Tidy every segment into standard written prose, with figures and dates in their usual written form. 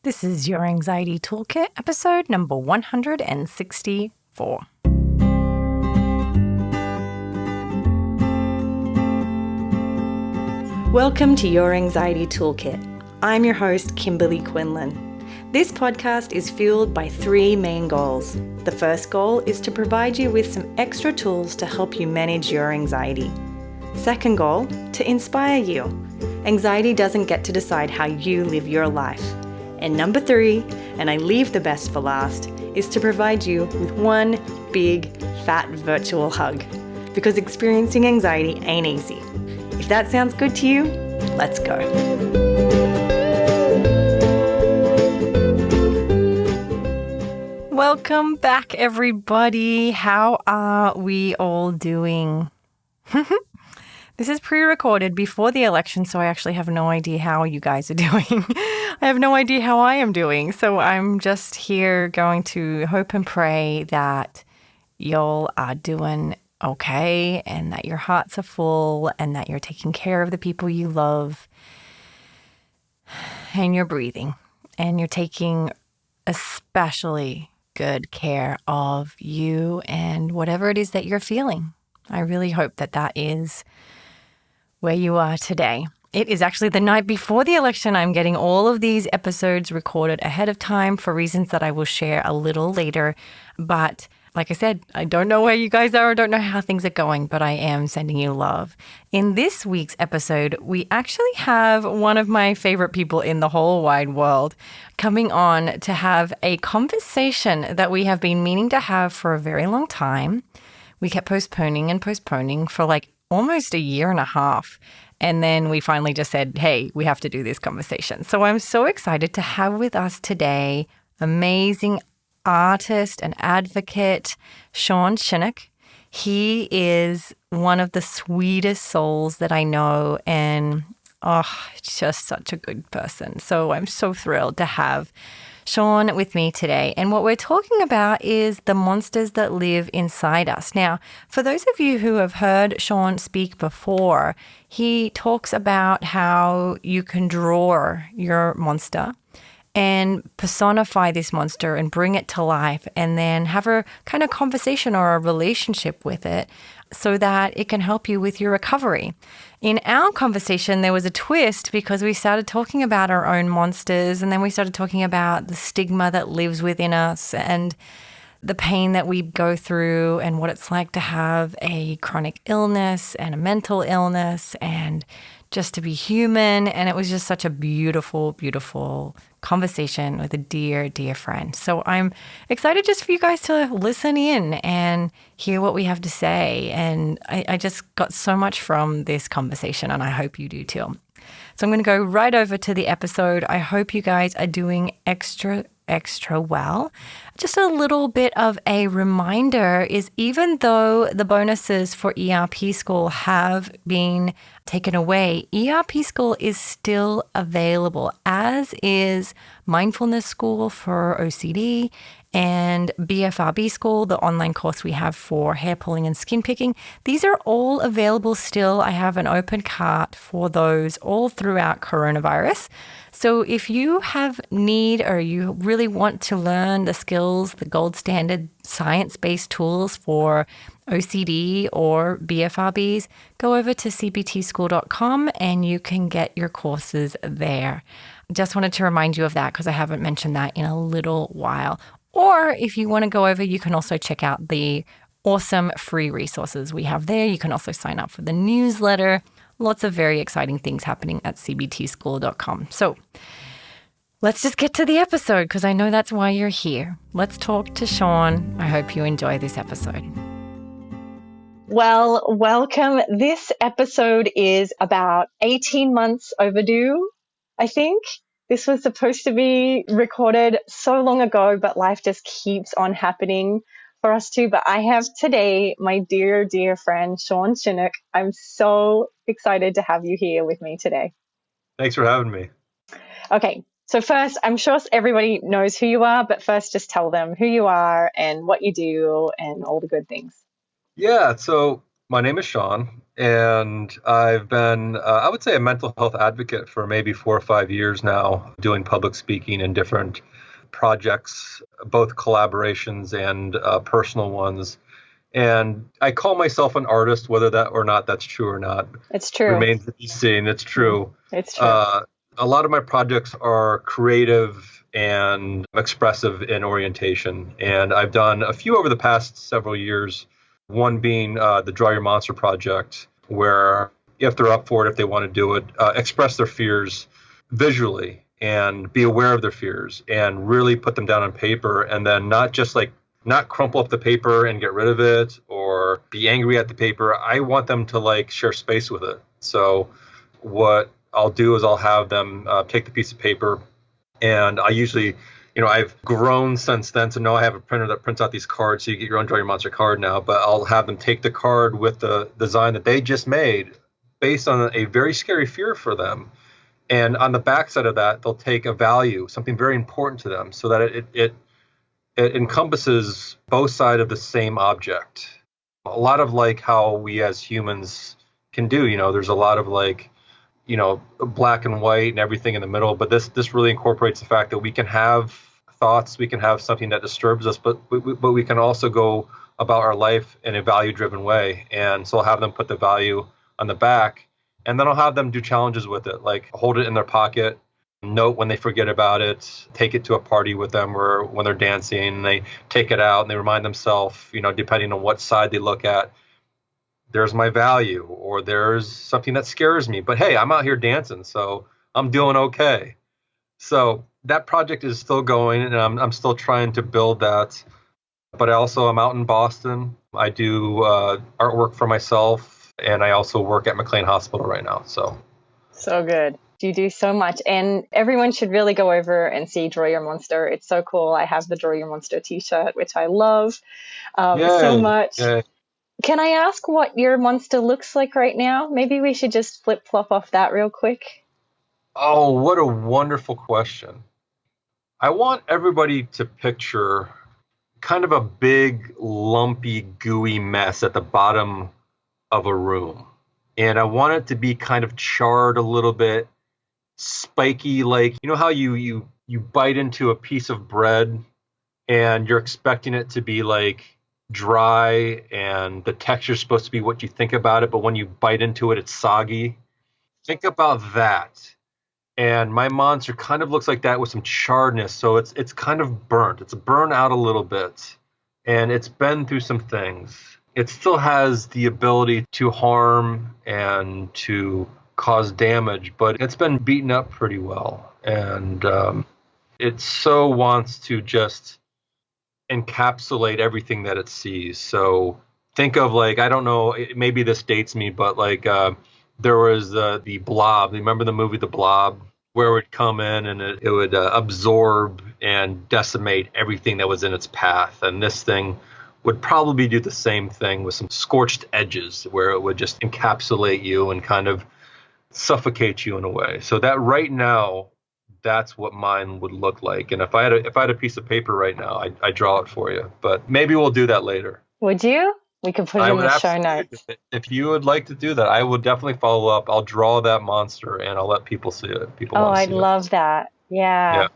This is Your Anxiety Toolkit, episode number 164. Welcome to Your Anxiety Toolkit. I'm your host, Kimberly Quinlan. This podcast is fueled by three main goals. The first goal is to provide you with some extra tools to help you manage your anxiety. Second goal, to inspire you. Anxiety doesn't get to decide how you live your life. And number three, and I leave the best for last, is to provide you with one big, fat virtual hug. Because experiencing anxiety ain't easy. If that sounds good to you, let's go. Welcome back, everybody. How are we all doing? This is pre-recorded before the election, so I actually have no idea how you guys are doing. I have no idea how I am doing. So I'm just here going to hope and pray that y'all are doing okay and that your hearts are full and that you're taking care of the people you love and you're breathing and you're taking especially good care of you and whatever it is that you're feeling. I really hope that that is where you are today. It is actually the night before the election. I'm getting all of these episodes recorded ahead of time for reasons that I will share a little later. But like I said, I don't know where you guys are. I don't know how things are going, but I am sending you love. In this week's episode, we actually have one of my favorite people in the whole wide world coming on to have a conversation that we have been meaning to have for a very long time. We kept postponing for like almost a year and a half. And then we finally just said, hey, we have to do this conversation. So I'm so excited to have with us today amazing artist and advocate, Sean Shinnock. He is one of the sweetest souls that I know and just such a good person. So I'm so thrilled to have Sean with me today. And what we're talking about is the monsters that live inside us. Now, for those of you who have heard Sean speak before, he talks about how you can draw your monster and personify this monster and bring it to life and then have a kind of conversation or a relationship with it so that it can help you with your recovery. In our conversation, there was a twist because we started talking about our own monsters and then we started talking about the stigma that lives within us and the pain that we go through and what it's like to have a chronic illness and a mental illness and just to be human. And it was just such a beautiful, beautiful conversation with a dear, dear friend. So I'm excited just for you guys to listen in and hear what we have to say. And I just got so much from this conversation and I hope you do too. So I'm going to go right over to the episode. I hope you guys are doing extra well. Just a little bit of a reminder is even though the bonuses for ERP School have been taken away, ERP School is still available, as is Mindfulness School for OCD and BFRB School, the online course we have for hair pulling and skin picking. These are all available still. I have an open cart for those all throughout coronavirus. So if you have need or you really want to learn the skills, the gold standard science-based tools for OCD or BFRBs, go over to cbtschool.com and you can get your courses there. Just wanted to remind you of that because I haven't mentioned that in a little while. Or if you want to go over, you can also check out the awesome free resources we have there. You can also sign up for the newsletter. Lots of very exciting things happening at cbtschool.com. So let's just get to the episode because I know that's why you're here. Let's talk to Sean. I hope you enjoy this episode. Well, welcome. This episode is about 18 months overdue, I think. This was supposed to be recorded so long ago, but life just keeps on happening for us too. But I have today my dear, dear friend, Sean Shinnock. I'm so excited to have you here with me today. Thanks for having me. Okay. So first, I'm sure everybody knows who you are, but first just tell them who you are and what you do and all the good things. Yeah. So my name is Sean. And I've been, I would say, a mental health advocate for maybe 4 or 5 years now, doing public speaking in different projects, both collaborations and personal ones. And I call myself an artist, whether that or not that's true or not It's true. remains to be seen. It's true. It's true. A lot of my projects are creative and expressive in orientation. And I've done a few over the past several years, one being the Draw Your Monster project, where if they're up for it, if they want to do it, express their fears visually and be aware of their fears and really put them down on paper, and then not crumple up the paper and get rid of it or be angry at the paper. I want them to share space with it. So what I'll do is I'll have them take the piece of paper, and I usually, I've grown since then. So now I have a printer that prints out these cards. So you get your own Draw Your Monster card now, but I'll have them take the card with the design that they just made based on a very scary fear for them. And on the backside of that, they'll take a value, something very important to them, so that it encompasses both sides of the same object. A lot of how we as humans can do, there's a lot of black and white and everything in the middle, but this really incorporates the fact that we can have thoughts, we can have something that disturbs us, but we can also go about our life in a value-driven way. And so I'll have them put the value on the back, and then I'll have them do challenges with it, like hold it in their pocket, note when they forget about it, take it to a party with them, or when they're dancing, and they take it out and they remind themselves, depending on what side they look at, there's my value, or there's something that scares me. But hey, I'm out here dancing, so I'm doing okay. So that project is still going, and I'm still trying to build that. But I'm out in Boston. I do artwork for myself, and I also work at McLean Hospital right now. So good. You do so much, and everyone should really go over and see Draw Your Monster. It's so cool. I have the Draw Your Monster t-shirt, which I love so much. Yay. Can I ask what your monster looks like right now? Maybe we should just flip-flop off that real quick. Oh, what a wonderful question. I want everybody to picture kind of a big, lumpy, gooey mess at the bottom of a room. And I want it to be kind of charred a little bit, spiky, how you bite into a piece of bread and you're expecting it to be dry and the texture is supposed to be what you think about it, but when you bite into it, it's soggy. Think about that. And my monster kind of looks like that with some charredness. So it's kind of burnt. It's burnt out a little bit, and it's been through some things. It still has the ability to harm and to cause damage, but it's been beaten up pretty well. And it so wants to just encapsulate everything that it sees. So think of I don't know, maybe this dates me, but there was the Blob. Remember the movie The Blob, where it would come in and it would absorb and decimate everything that was in its path. And this thing would probably do the same thing with some scorched edges, where it would just encapsulate you and kind of suffocate you in a way. So that right now, that's what mine would look like. And if I had a piece of paper right now, I'd draw it for you. But maybe we'll do that later. Would you? We can put it in the show notes. If you would like to do that, I would definitely follow up. I'll draw that monster and I'll let people see it. I'd love that. Yeah.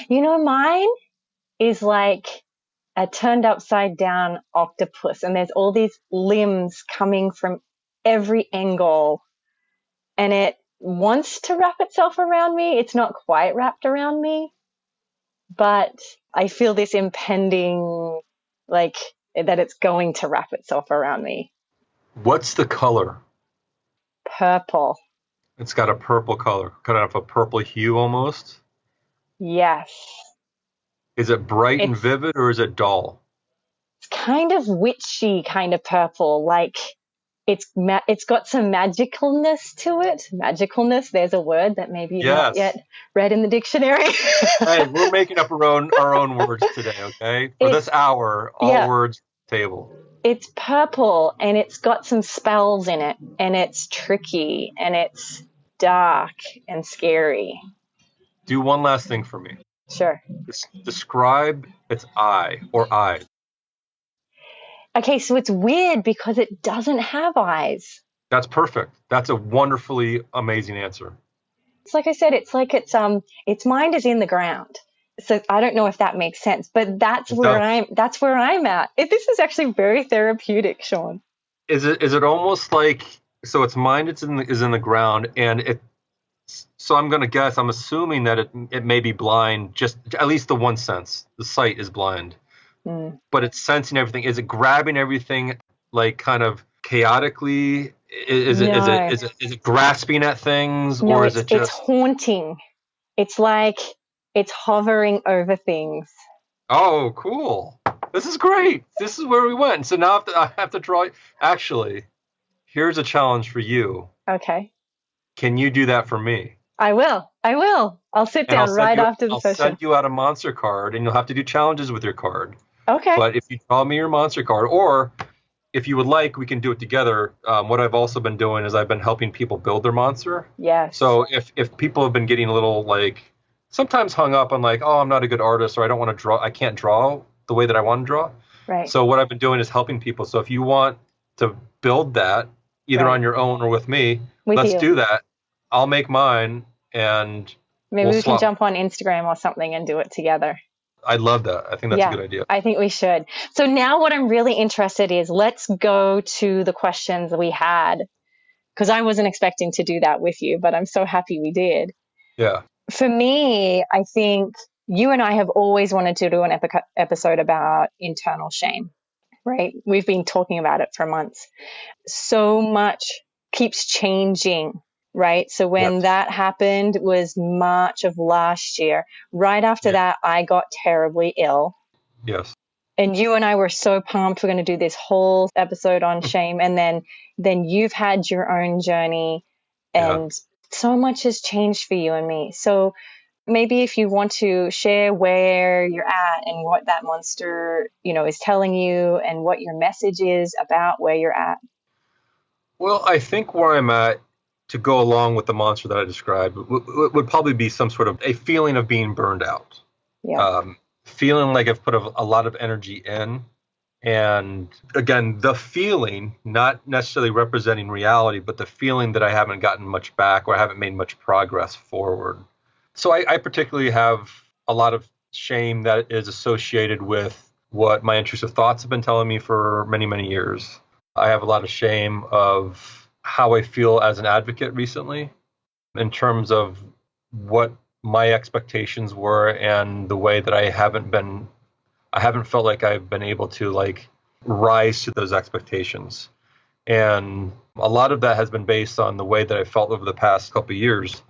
Mine is like a turned upside down octopus, and there's all these limbs coming from every angle, and it wants to wrap itself around me. It's not quite wrapped around me, but I feel this impending, that it's going to wrap itself around me. What's the color? Purple. It's got a purple color, kind of a purple hue almost? Yes. Is it bright and vivid, or is it dull? It's kind of witchy kind of purple, it's got some magicalness to it. Magicalness, there's a word that maybe you've not yet read in the dictionary. Hey, we're making up our own words today, okay? For this hour, all words table. It's purple, and it's got some spells in it, and it's tricky, and it's dark and scary. Do one last thing for me. Sure. Describe its eye or eyes. Okay, so it's weird because it doesn't have eyes. That's perfect. That's a wonderfully amazing answer. It's like I said, its mind is in the ground. So I don't know if that makes sense, but that's where I'm at. This is actually very therapeutic, Sean. Is it almost like, so its mind is in the ground, and so I'm going to guess, I'm assuming that it may be blind, just at least the one sense. The sight is blind. But it's sensing everything. Is it grabbing everything like kind of chaotically? Is it grasping at things, no, or is it just it's haunting? It's like it's hovering over things. Oh, cool. This is great. This is where we went. So now I have to draw. Actually, here's a challenge for you. Okay. Can you do that for me? I will. I'll sit down right after the session. I'll send you out a monster card, and you'll have to do challenges with your card. Okay. But if you draw me your monster card, or if you would like, we can do it together. What I've also been doing is I've been helping people build their monster. Yes. So if people have been getting a little like sometimes hung up on like, oh, I'm not a good artist, or I don't want to draw, I can't draw the way that I want to draw. Right. So what I've been doing is helping people. So if you want to build that either on your own or with me, let's do that. I'll make mine, and maybe we can jump on Instagram or something and do it together. I'd love that. I think that's a good idea. I think we should. So now what I'm really interested is, let's go to the questions we had, because I wasn't expecting to do that with you, but I'm so happy we did. Yeah. For me, I think you and I have always wanted to do an episode about internal shame, right? We've been talking about it for months. So much keeps changing, right? So when that happened was March of last year. Right after that, I got terribly ill. Yes. And you and I were so pumped. We're going to do this whole episode on shame. And then you've had your own journey, and so much has changed for you and me. So maybe if you want to share where you're at and what that monster, is telling you, and what your message is about where you're at. Well, I think where I'm at, to go along with the monster that I described, would probably be some sort of a feeling of being burned out. Yeah. Feeling like I've put a lot of energy in. And again, the feeling, not necessarily representing reality, but the feeling that I haven't gotten much back, or I haven't made much progress forward. So I particularly have a lot of shame that is associated with what my intrusive thoughts have been telling me for many, many years. I have a lot of shame of how I feel as an advocate recently, in terms of what my expectations were and the way that I haven't felt like I've been able to like rise to those expectations. And a lot of that has been based on the way that I felt over the past couple of years.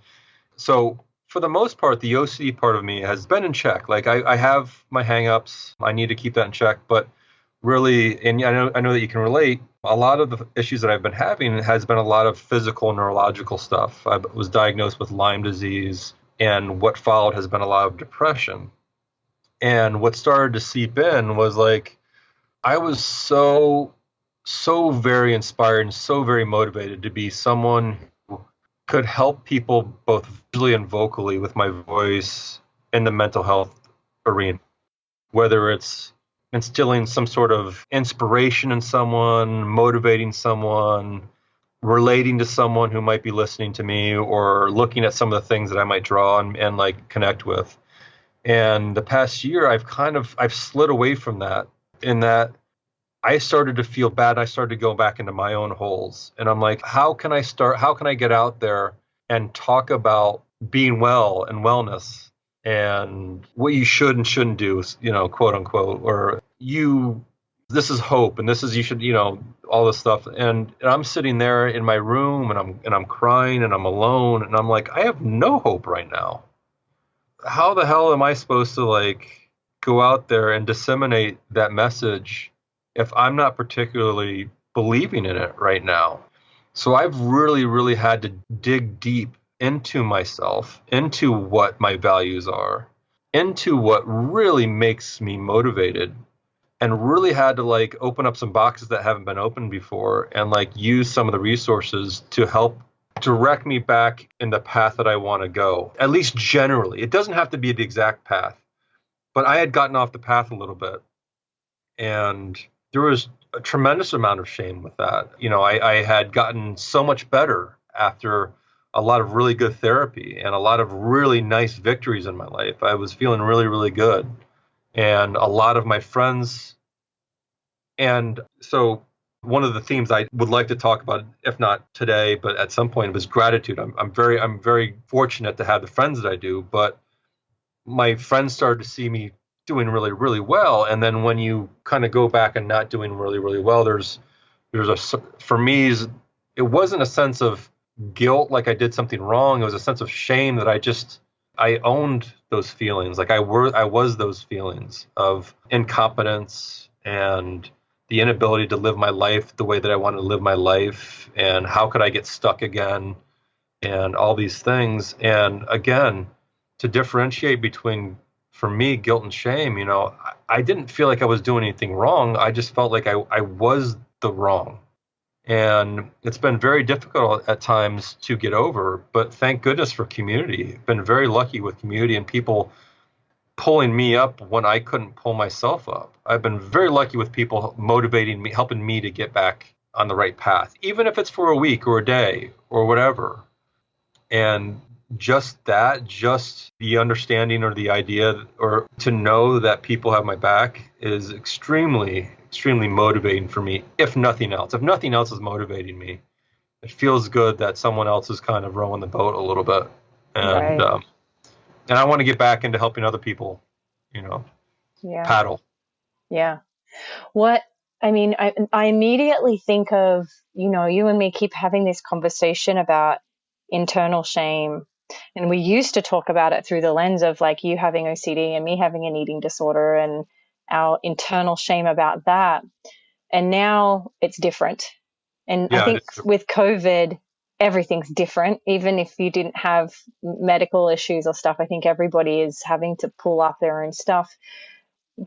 So for the most part, the OCD part of me has been in check. Like I have my hangups. I need to keep that in check. But really, and I know that you can relate, a lot of the issues that I've been having has been a lot of physical, neurological stuff. I was diagnosed with Lyme disease, and what followed has been a lot of depression. And what started to seep in was like, I was so very inspired and so very motivated to be someone who could help people both visually and vocally with my voice in the mental health arena, whether it's instilling some sort of inspiration in someone, motivating someone, relating to someone who might be listening to me, or looking at some of the things that I might draw and like connect with. And the past year, I've slid away from that, in that I started to feel bad. I started to go back into my own holes. And I'm like, how can I get out there and talk about being well and wellness and what you should and shouldn't do, quote unquote, or this is hope, and this is, you should, all this stuff. And I'm sitting there in my room, and I'm crying, and I'm alone, and I'm like, I have no hope right now. How the hell am I supposed to like go out there and disseminate that message if I'm not particularly believing in it right now? So I've really, really had to dig deep into myself, into what my values are, into what really makes me motivated, and really had to like open up some boxes that haven't been opened before, and like use some of the resources to help direct me back in the path that I want to go, at least generally. It doesn't have to be the exact path, but I had gotten off the path a little bit. And there was a tremendous amount of shame with that. I had gotten so much better after a lot of really good therapy and a lot of really nice victories in my life. I was feeling really, really good. And a lot of my friends. And so one of the themes I would like to talk about, if not today, but at some point, was gratitude. I'm very fortunate to have the friends that I do, but my friends started to see me doing really, really well. And then when you kind of go back and not doing really, really well, for me, it wasn't a sense of guilt, like I did something wrong. It was a sense of shame that I owned those feelings. Like I was those feelings of incompetence and the inability to live my life the way that I wanted to live my life. And how could I get stuck again? And all these things. And again, to differentiate between, for me, guilt and shame, I didn't feel like I was doing anything wrong. I just felt like I was the wrong. And it's been very difficult at times to get over, but thank goodness for community. I've been very lucky with community and people pulling me up when I couldn't pull myself up. I've been very lucky with people motivating me, helping me to get back on the right path, even if it's for a week or a day or whatever. And just the understanding or the idea or to know that people have my back is extremely, extremely motivating for me, if nothing else. If nothing else is motivating me, it feels good that someone else is kind of rowing the boat a little bit. And Right. And I want to get back into helping other people, paddle. Yeah. I immediately think of, you and me keep having this conversation about internal shame. And we used to talk about it through the lens of like you having OCD and me having an eating disorder and our internal shame about that. And now it's different. And I think with COVID, everything's different. Even if you didn't have medical issues or stuff, I think everybody is having to pull up their own stuff.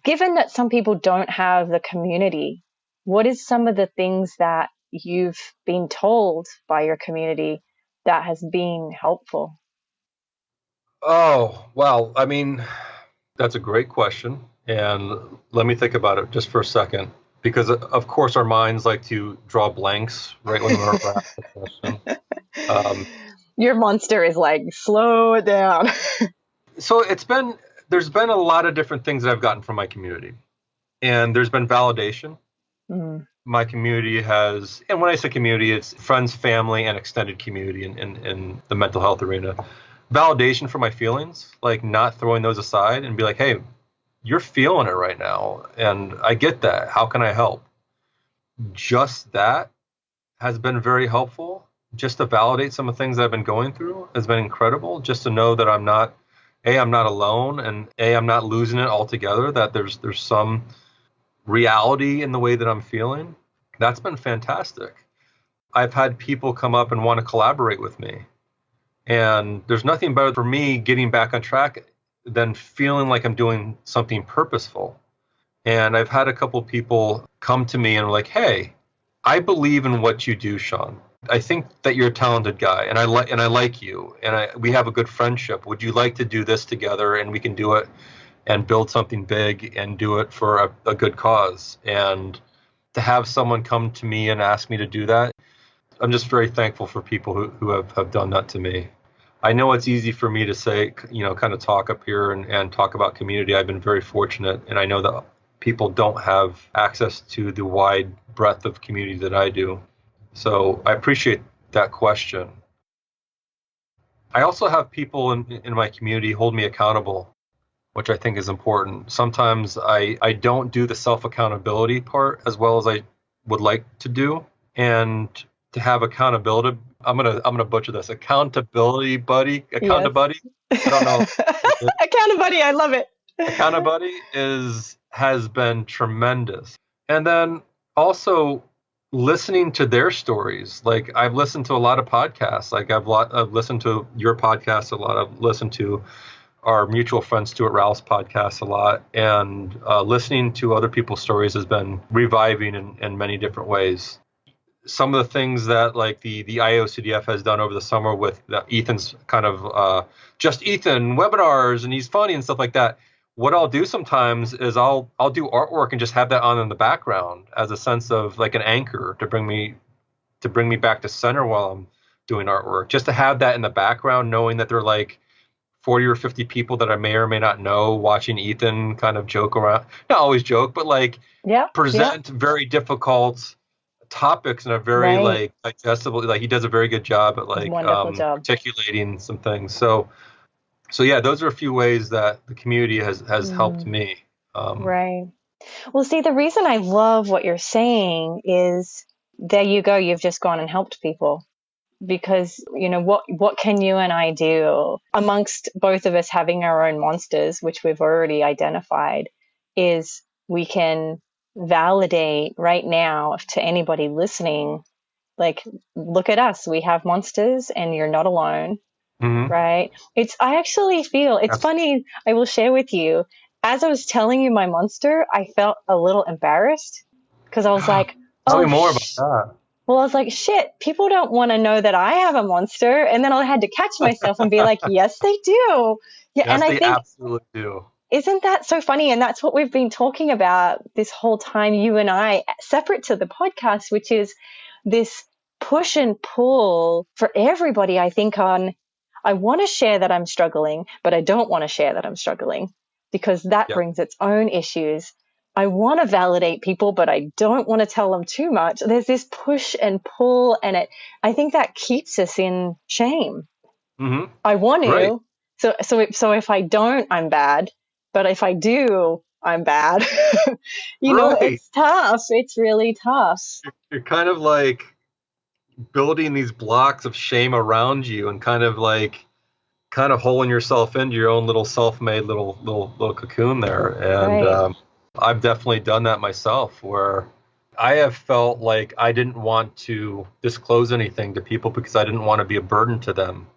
Given that some people don't have the community, what is some of the things that you've been told by your community that has been helpful? Oh, well, that's a great question. And let me think about it just for a second. Because, of course, our minds like to draw blanks right when we're asked the question. Your monster is like, slow it down. So there's been a lot of different things that I've gotten from my community. And there's been validation. Mm-hmm. My community has, and when I say community, it's friends, family, and extended community in the mental health arena. Validation for my feelings, like not throwing those aside and be like, hey, you're feeling it right now. And I get that. How can I help? Just that has been very helpful. Just to validate some of the things I've been going through has been incredible. Just to know that I'm not alone, and I'm not losing it altogether, that there's some reality in the way that I'm feeling. That's been fantastic. I've had people come up and want to collaborate with me. And there's nothing better for me getting back on track than feeling like I'm doing something purposeful. And I've had a couple of people come to me and are like, hey, I believe in what you do, Sean. I think that you're a talented guy, and I like you, and we have a good friendship. Would you like to do this together, and we can do it and build something big and do it for a good cause? And to have someone come to me and ask me to do that, I'm just very thankful for people who have done that to me. I know it's easy for me to say, kind of talk up here and talk about community. I've been very fortunate, and I know that people don't have access to the wide breadth of community that I do. So I appreciate that question. I also have people in my community hold me accountable, which I think is important. Sometimes I don't do the self-accountability part as well as I would like to do. And to have accountability, I'm gonna butcher this. Accountability buddy. I don't know. Accountability, I love it. Accountability has been tremendous. And then also listening to their stories. Like I've listened to a lot of podcasts. Like I've listened to your podcast a lot. I've listened to our mutual friend Stuart Ralph's podcast a lot. And listening to other people's stories has been reviving in many different ways. Some of the things that like the IOCDF has done over the summer with Ethan's kind of just Ethan webinars, and he's funny and stuff like that. what I'll do sometimes is I'll do artwork and just have that on in the background as a sense of like an anchor to bring me back to center while I'm doing artwork. Just to have that in the background, knowing that they're like 40 or 50 people that I may or may not know watching Ethan kind of joke around. Not always joke, but like present very difficult topics in a very like digestible, like he does a very good job at like articulating some things. So yeah, those are a few ways that the community has helped me. Right. Well, see, the reason I love what you're saying is there you go. You've just gone and helped people. Because, what can you and I do amongst both of us having our own monsters, which we've already identified, is we can validate right now to anybody listening, like, look at us, we have monsters and you're not alone, right? I actually feel, it's funny, I will share with you, as I was telling you my monster, I felt a little embarrassed because I was like, tell me more about that. Well, I was like, shit, people don't want to know that I have a monster. And then I had to catch myself and be like, yes, they do. Yeah, yes, and I think absolutely do. Isn't that so funny? And that's what we've been talking about this whole time, you and I, separate to the podcast, which is this push and pull for everybody, I think, on I want to share that I'm struggling, but I don't want to share that I'm struggling because that brings its own issues. I want to validate people, but I don't want to tell them too much. There's this push and pull, and I think that keeps us in shame. I want to. So if I don't, I'm bad. But if I do, I'm bad. It's tough. It's really tough. You're kind of like building these blocks of shame around you and kind of holing yourself into your own little self-made little cocoon there. And I've definitely done that myself, where I have felt like I didn't want to disclose anything to people because I didn't want to be a burden to them,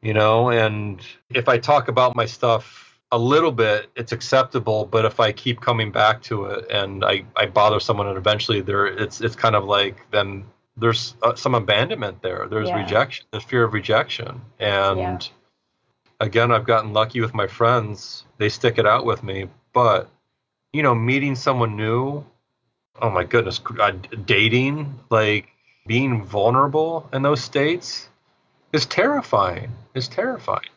and if I talk about my stuff a little bit, it's acceptable. But if I keep coming back to it and I bother someone, and eventually it's kind of like then there's some abandonment there. There's rejection, there's fear of rejection. And again, I've gotten lucky with my friends. They stick it out with me, but meeting someone new, oh my goodness, dating, like being vulnerable in those states is terrifying. It's terrifying.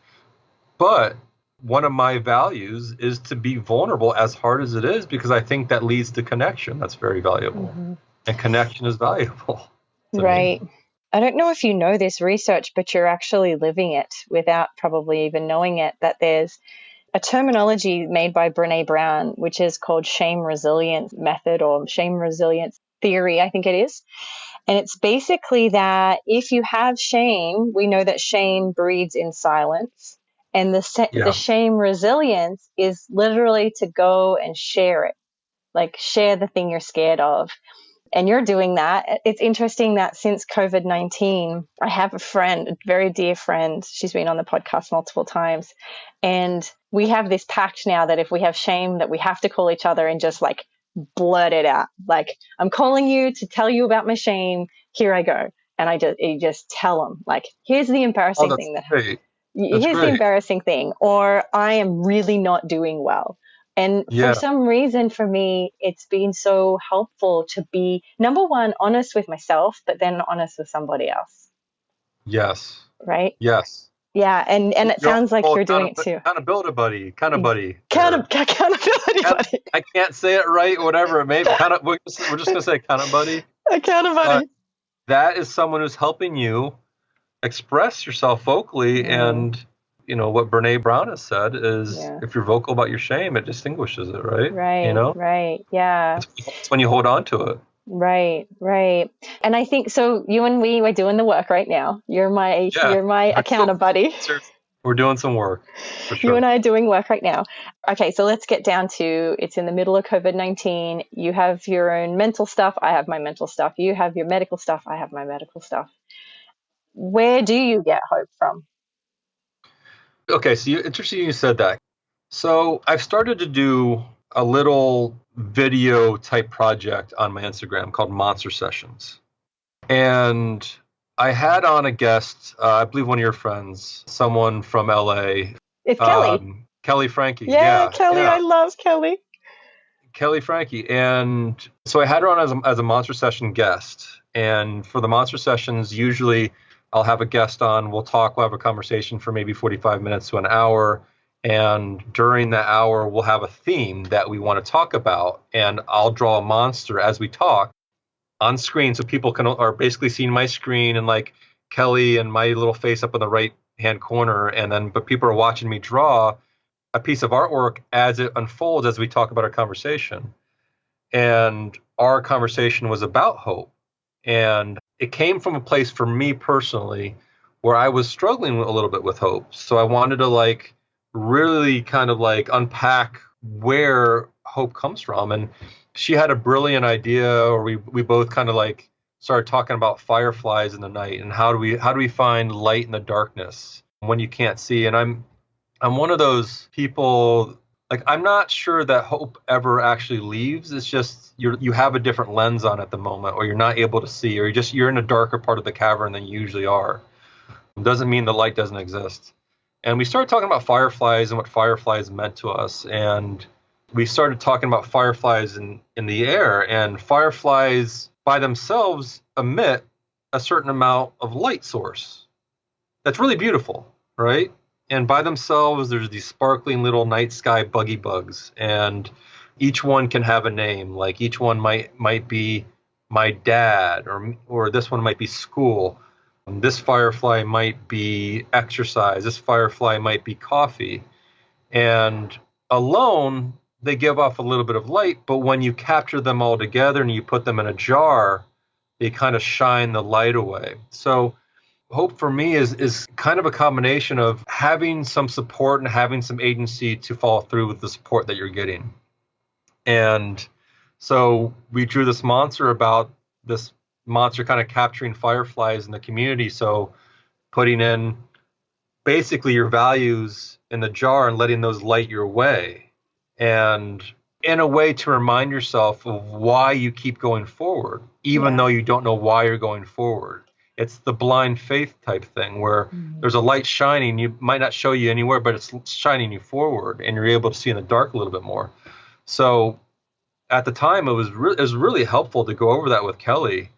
But one of my values is to be vulnerable as hard as it is, because I think that leads to connection. That's very valuable. And connection is valuable. Right. Me. I don't know if you know this research, but you're actually living it without probably even knowing it, that there's a terminology made by Brené Brown, which is called shame resilience method or shame resilience theory, I think it is. And it's basically that if you have shame, we know that shame breeds in silence. And the shame resilience is literally to go and share it, like share the thing you're scared of. And you're doing that. It's interesting that since COVID-19, I have a friend, a very dear friend. She's been on the podcast multiple times. And we have this pact now that if we have shame, that we have to call each other and just like blurt it out. Like, I'm calling you to tell you about my shame. Here I go. And you just tell them, like, here's the embarrassing thing. The embarrassing thing. Or I am really not doing well. And for some reason, for me, it's been so helpful to be, number one, honest with myself, but then honest with somebody else. Yes. Right? Yes. Yeah. And it sounds like you're doing it too. Accountability buddy. Accountability buddy. I can't say it right, whatever it may be. We're just going to say accountability. Accountability. That is someone who's helping you express yourself vocally. And what Brené Brown has said is if you're vocal about your shame, it distinguishes it, right? Right. Right. Yeah. It's when you hold on to it. Right. And I think so. You and we're doing the work right now. You're my account buddy. We're doing some work. For sure. You and I are doing work right now. Okay, so let's get down to, it's in the middle of COVID-19. You have your own mental stuff. I have my mental stuff. You have your medical stuff. I have my medical stuff. Where do you get hope from? Okay, so interesting you said that. So I've started to do a little video type project on my Instagram called Monster Sessions. And I had on a guest, I believe one of your friends, someone from LA. It's Kelly. Kelly Frankie. Yeah, Yeah. Kelly. Yeah. I love Kelly. Kelly Frankie. And so I had her on as a Monster Session guest. And for the Monster Sessions, usually I'll have a guest on. We'll talk. We'll have a conversation for maybe 45 minutes to an hour. And during that hour, we'll have a theme that we want to talk about. And I'll draw a monster as we talk on screen, so people are basically seeing my screen and like Kelly and my little face up in the right hand corner. But people are watching me draw a piece of artwork as it unfolds as we talk about our conversation. And our conversation was about hope. And it came from a place for me personally where I was struggling a little bit with hope. So I wanted to like really kind of like unpack where hope comes from. And she had a brilliant idea, or we both kind of like started talking about fireflies in the night and how do we find light in the darkness when you can't see. And I'm one of those people, like, I'm not sure that hope ever actually leaves. It's just you have a different lens on at the moment, or you're not able to see, or you're in a darker part of the cavern than you usually are. It doesn't mean the light doesn't exist. And we started talking about fireflies and what fireflies meant to us. And we started talking about fireflies in the air, and fireflies by themselves emit a certain amount of light source. That's really beautiful, right? And by themselves, there's these sparkling little night sky buggy bugs, and each one can have a name. Like each one might be my dad, or this one might be school. This firefly might be exercise. This firefly might be coffee. And alone, they give off a little bit of light, but when you capture them all together and you put them in a jar, they kind of shine the light away. So hope for me is kind of a combination of having some support and having some agency to follow through with the support that you're getting. And so we drew this monster kind of capturing fireflies in the community. So putting in basically your values in the jar and letting those light your way. And in a way to remind yourself of why you keep going forward, even though you don't know why you're going forward. It's the blind faith type thing where there's a light shining. You might not show you anywhere, but it's shining you forward, and you're able to see in the dark a little bit more. So at the time, it was really helpful to go over that with Kelly.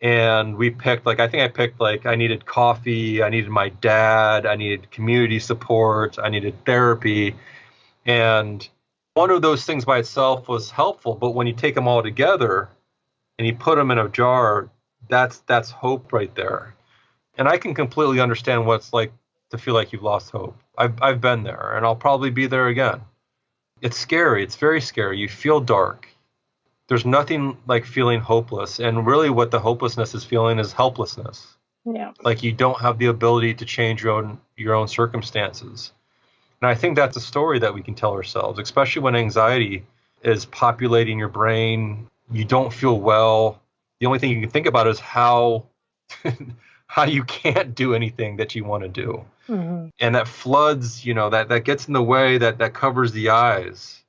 And we picked, I I needed coffee, I needed my dad, I needed community support, I needed therapy. And one of those things by itself was helpful, but when you take them all together and you put them in a jar, that's hope right there. And I can completely understand what it's like to feel like you've lost hope. I've been there, and I'll probably be there again. It's scary. It's very scary. You feel dark. There's nothing like feeling hopeless. And really what the hopelessness is feeling is helplessness. Yeah. Like you don't have the ability to change your own circumstances. And I think that's a story that we can tell ourselves, especially when anxiety is populating your brain. You don't feel well. The only thing you can think about is how you can't do anything that you want to do. Mm-hmm. And that floods, that gets in the way, that covers the eyes.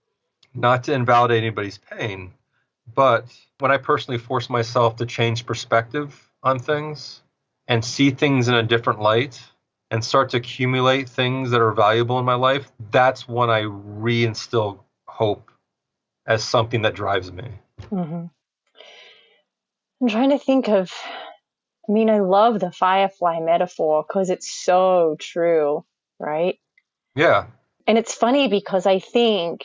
Not to invalidate anybody's pain, but when I personally force myself to change perspective on things and see things in a different light and start to accumulate things that are valuable in my life, that's when I reinstill hope as something that drives me. Mm-hmm. I'm trying to think of, I love the firefly metaphor because it's so true, right? Yeah. And it's funny because I think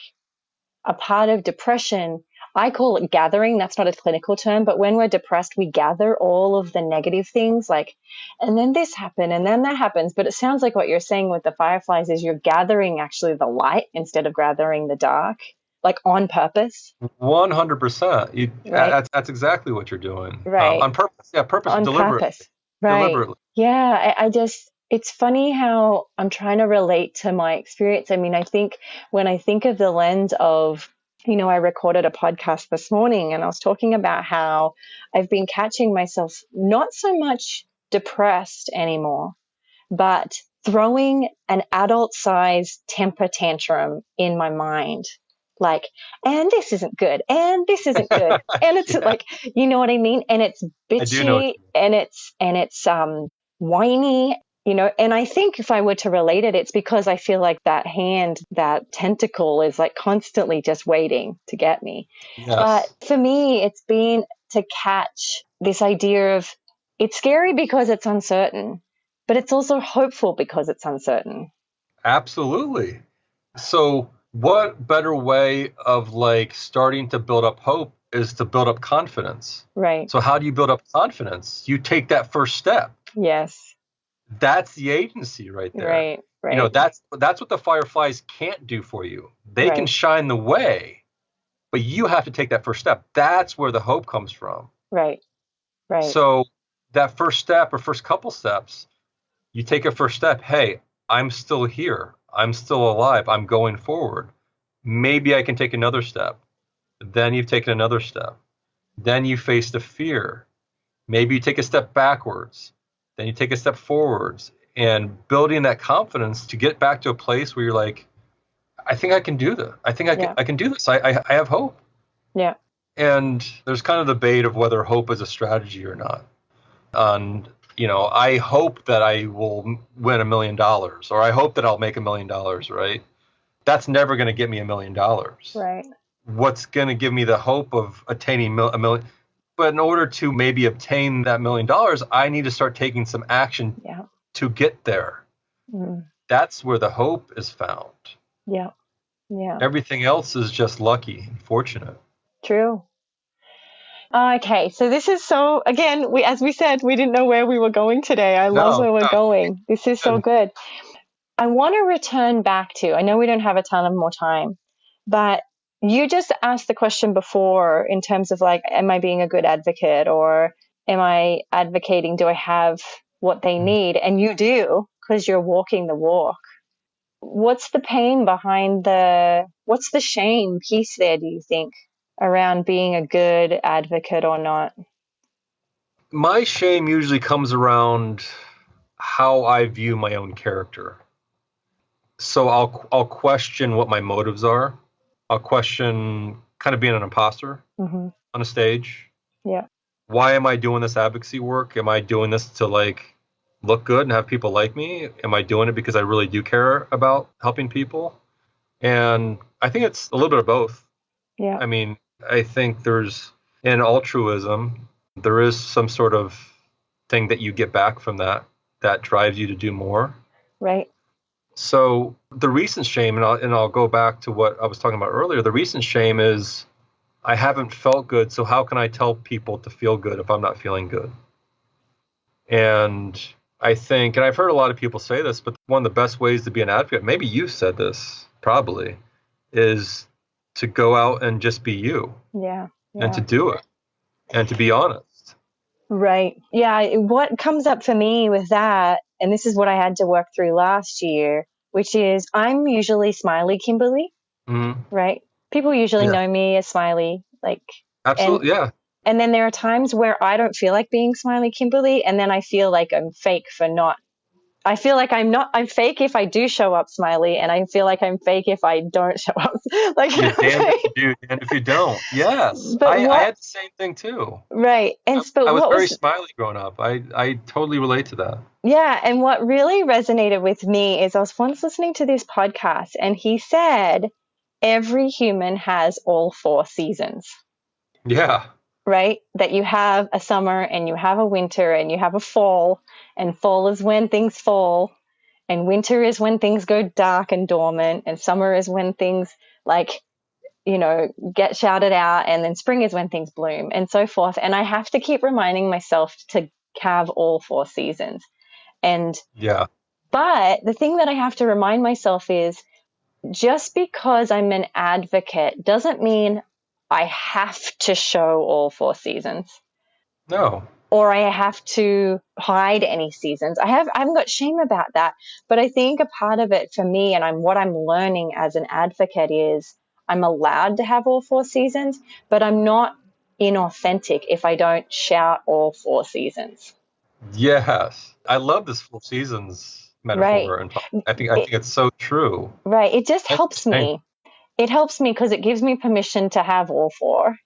a part of depression, I call it gathering. That's not a clinical term, but when we're depressed, we gather all of the negative things and then this happened and then that happens. But it sounds like what you're saying with the fireflies is you're gathering actually the light instead of gathering the dark, on purpose. 100%. Right? That's exactly what you're doing. Right. On purpose. Yeah, purpose. On deliberately. purpose. Right. Deliberately. Yeah. It's funny how I'm trying to relate to my experience. I think when I think of the lens of, I recorded a podcast this morning and I was talking about how I've been catching myself not so much depressed anymore, but throwing an adult-sized temper tantrum in my mind. And this isn't good, and this isn't good. And it's you know what I mean? And it's bitchy and it's whiny. And I think if I were to relate it, it's because I feel like that hand, that tentacle is like constantly just waiting to get me. Yes. But for me, it's been to catch this idea of it's scary because it's uncertain, but it's also hopeful because it's uncertain. Absolutely. So what better way of like starting to build up hope is to build up confidence. Right. So how do you build up confidence? You take that first step. Yes. That's the agency right there. Right. That's what the fireflies can't do for you. They can shine the way, but you have to take that first step. That's where the hope comes from. Right. So that first step or first couple steps, you take a first step. Hey, I'm still here. I'm still alive. I'm going forward. Maybe I can take another step. Then you've taken another step. Then you face the fear. Maybe you take a step backwards. Then you take a step forwards, and building that confidence to get back to a place where you're like, I think I can do this. I think I can do this. I have hope. Yeah. And there's kind of the debate of whether hope is a strategy or not. And, I hope that I will win $1 million, or I hope that I'll make $1 million, right? That's never going to get me $1 million. Right. What's going to give me the hope of attaining $1 million? But in order to maybe obtain that $1 million, I need to start taking some action to get there. Mm. That's where the hope is found. Yeah. Everything else is just lucky and fortunate. True. Okay, so this is so, again, as we said, we didn't know where we were going today. I love where we're going. This is so good. I want to return back to, I know we don't have a ton of more time, but you just asked the question before in terms of like, am I being a good advocate, or am I advocating? Do I have what they need? And you do, because you're walking the walk. What's the pain behind what's the shame piece there, do you think, around being a good advocate or not? My shame usually comes around how I view my own character. So I'll question what my motives are. I'll question kind of being an imposter on a stage. Yeah. Why am I doing this advocacy work? Am I doing this to like look good and have people like me? Am I doing it because I really do care about helping people? And I think it's a little bit of both. Yeah. I mean, I think there's in altruism, there is some sort of thing that you get back from that drives you to do more. Right. So the recent shame, and I'll go back to what I was talking about earlier, the recent shame is I haven't felt good, so how can I tell people to feel good if I'm not feeling good? And I think, and I've heard a lot of people say this, but one of the best ways to be an advocate, maybe you've said this probably, is to go out and just be you. Yeah. And to do it and to be honest. Right. Yeah. What comes up for me with that, and this is what I had to work through last year, which is I'm usually Smiley Kimberly, right? People usually know me as Smiley, like. Absolutely, And then there are times where I don't feel like being Smiley Kimberly, and then I feel like I'm fake for not. I feel like I'm fake if I do show up Smiley, and I feel like I'm fake if I don't show up. Like, you're damned if you do, and if you don't. Yes. I had the same thing too. Right. And I was very smiley growing up. I totally relate to that. Yeah. And what really resonated with me is I was once listening to this podcast, and he said, every human has all 4 seasons. Yeah. Right? That you have a summer, and you have a winter, and you have a fall, and fall is when things fall, and winter is when things go dark and dormant, and summer is when things like, get shouted out, and then spring is when things bloom, and so forth. And I have to keep reminding myself to have all 4 seasons. And but the thing that I have to remind myself is just because I'm an advocate doesn't mean I have to show all 4 seasons. No. Or I have to hide any seasons. I haven't got shame about that. But I think a part of it for me, and what I'm learning as an advocate, is I'm allowed to have all 4 seasons, but I'm not inauthentic if I don't shout all 4 seasons. Yes. I love this 4 seasons metaphor. Right. And I think it's so true. Right. It just helps me. It helps me because it gives me permission to have all 4.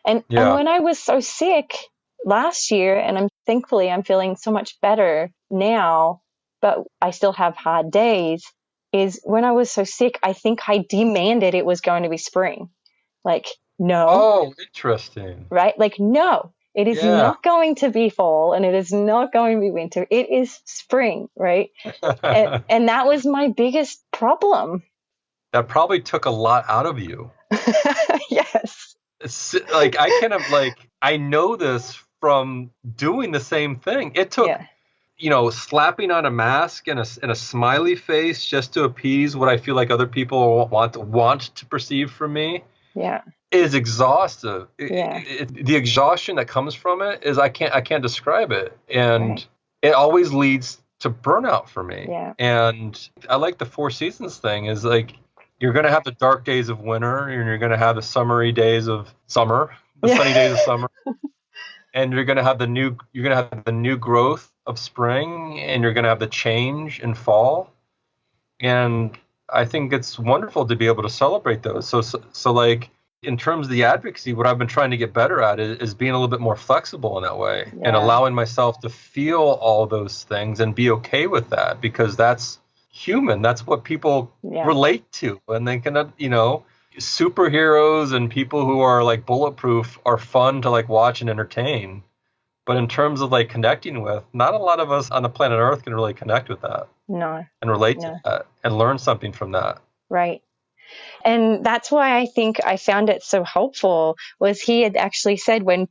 And when I was so sick last year, and thankfully I'm feeling so much better now, but I still have hard days, is when I was so sick, I think I demanded it was going to be spring. Like, no. Oh, interesting. Right? Like, no, it is not going to be fall and it is not going to be winter. It is spring, right? and that was my biggest problem. That probably took a lot out of you. Yes. Like, I know this from doing the same thing. It took, slapping on a mask and a smiley face just to appease what I feel like other people want to perceive from me. Yeah. Is exhaustive. The exhaustion that comes from it is I can't describe it, and it always leads to burnout for me. Yeah. And I like the 4 seasons thing. Is like you're going to have the dark days of winter, and you're going to have the summery days of summer, the sunny days of summer, and you're going to have the new growth of spring, and you're going to have the change in fall. And I think it's wonderful to be able to celebrate those. So like, in terms of the advocacy, what I've been trying to get better at is being a little bit more flexible in that way and allowing myself to feel all those things and be okay with that, because that's human. That's what people relate to. And they can, superheroes and people who are like bulletproof are fun to like watch and entertain. But in terms of like connecting with, not a lot of us on the planet Earth can really connect with that. No. And relate to that and learn something from that. Right. And that's why I think I found it so helpful, was he had actually said I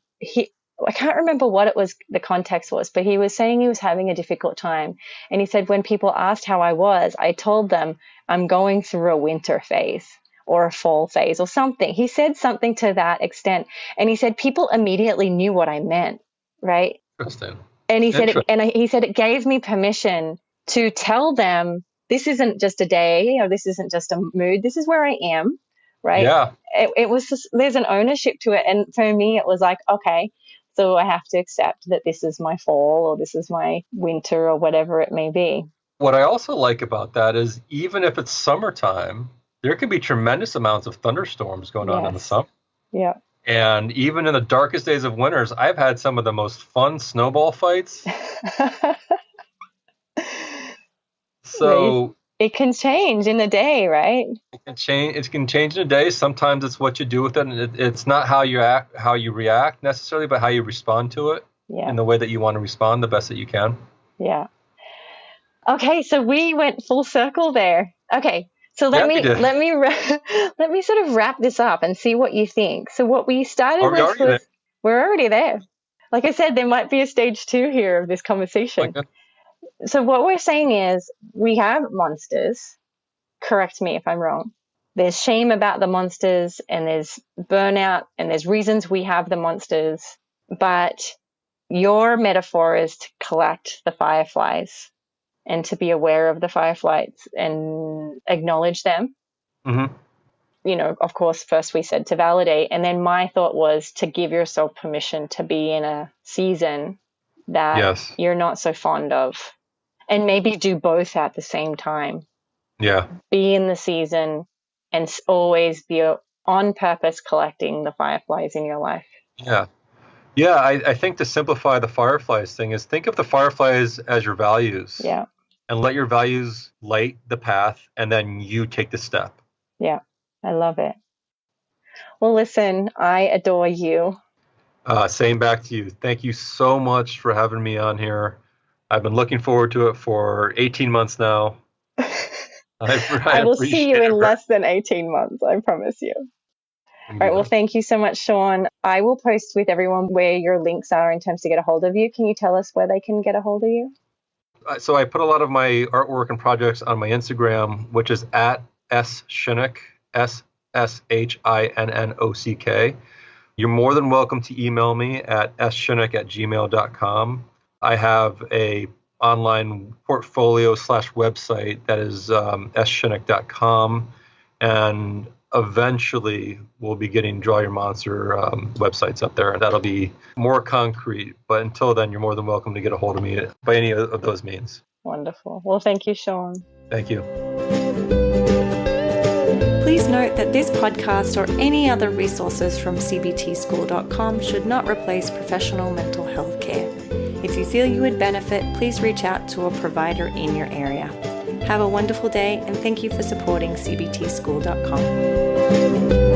can't remember what it was, the context was, but he was saying he was having a difficult time. And he said, when people asked how I was, I told them I'm going through a winter phase or a fall phase or something. He said something to that extent. And he said people immediately knew what I meant. Right. Interesting. And he said, he said it gave me permission to tell them, this isn't just a day, or this isn't just a mood. This is where I am, right? Yeah. It was just, there's an ownership to it. And for me, it was like, okay, so I have to accept that this is my fall or this is my winter or whatever it may be. What I also like about that is even if it's summertime, there can be tremendous amounts of thunderstorms going on in the summer. Yeah. And even in the darkest days of winters, I've had some of the most fun snowball fights. So it can change in a day, right? It can change in a day. Sometimes it's what you do with it. And it's not how you react necessarily, but how you respond to it in the way that you want to respond the best that you can. Yeah. Okay, so we went full circle there. Okay, so let me sort of wrap this up and see what you think. So what we started with was we're already there. Like I said, there might be a stage 2 here of this conversation. So what we're saying is we have monsters. Correct me if I'm wrong. There's shame about the monsters, and there's burnout, and there's reasons we have the monsters. But your metaphor is to collect the fireflies and to be aware of the fireflies and acknowledge them. Mm-hmm. Of course, first we said to validate. And then my thought was to give yourself permission to be in a season that you're not so fond of. And maybe do both at the same time. Yeah. Be in the season and always be on purpose collecting the fireflies in your life. Yeah. Yeah, I think to simplify the fireflies thing is think of the fireflies as your values. Yeah. And let your values light the path, and then you take the step. Yeah, I love it. Well, listen, I adore you. Same back to you. Thank you so much for having me on here. I've been looking forward to it for 18 months now. I will see you in less than 18 months, I promise you. All right, well, thank you so much, Sean. I will post with everyone where your links are in terms to get a hold of you. Can you tell us where they can get a hold of you? So I put a lot of my artwork and projects on my Instagram, which is at @Shinnock, SSHINNOCK. You're more than welcome to email me at shinnock@gmail.com. I have a online portfolio /website that is sshinnock.com, and eventually we'll be getting Draw Your Monster websites up there, and that'll be more concrete. But until then, you're more than welcome to get a hold of me by any of those means. Wonderful. Well, thank you, Sean. Thank you. Please note that this podcast or any other resources from cbtschool.com should not replace professional mental health care. If you feel you would benefit, please reach out to a provider in your area. Have a wonderful day, and thank you for supporting cbtschool.com.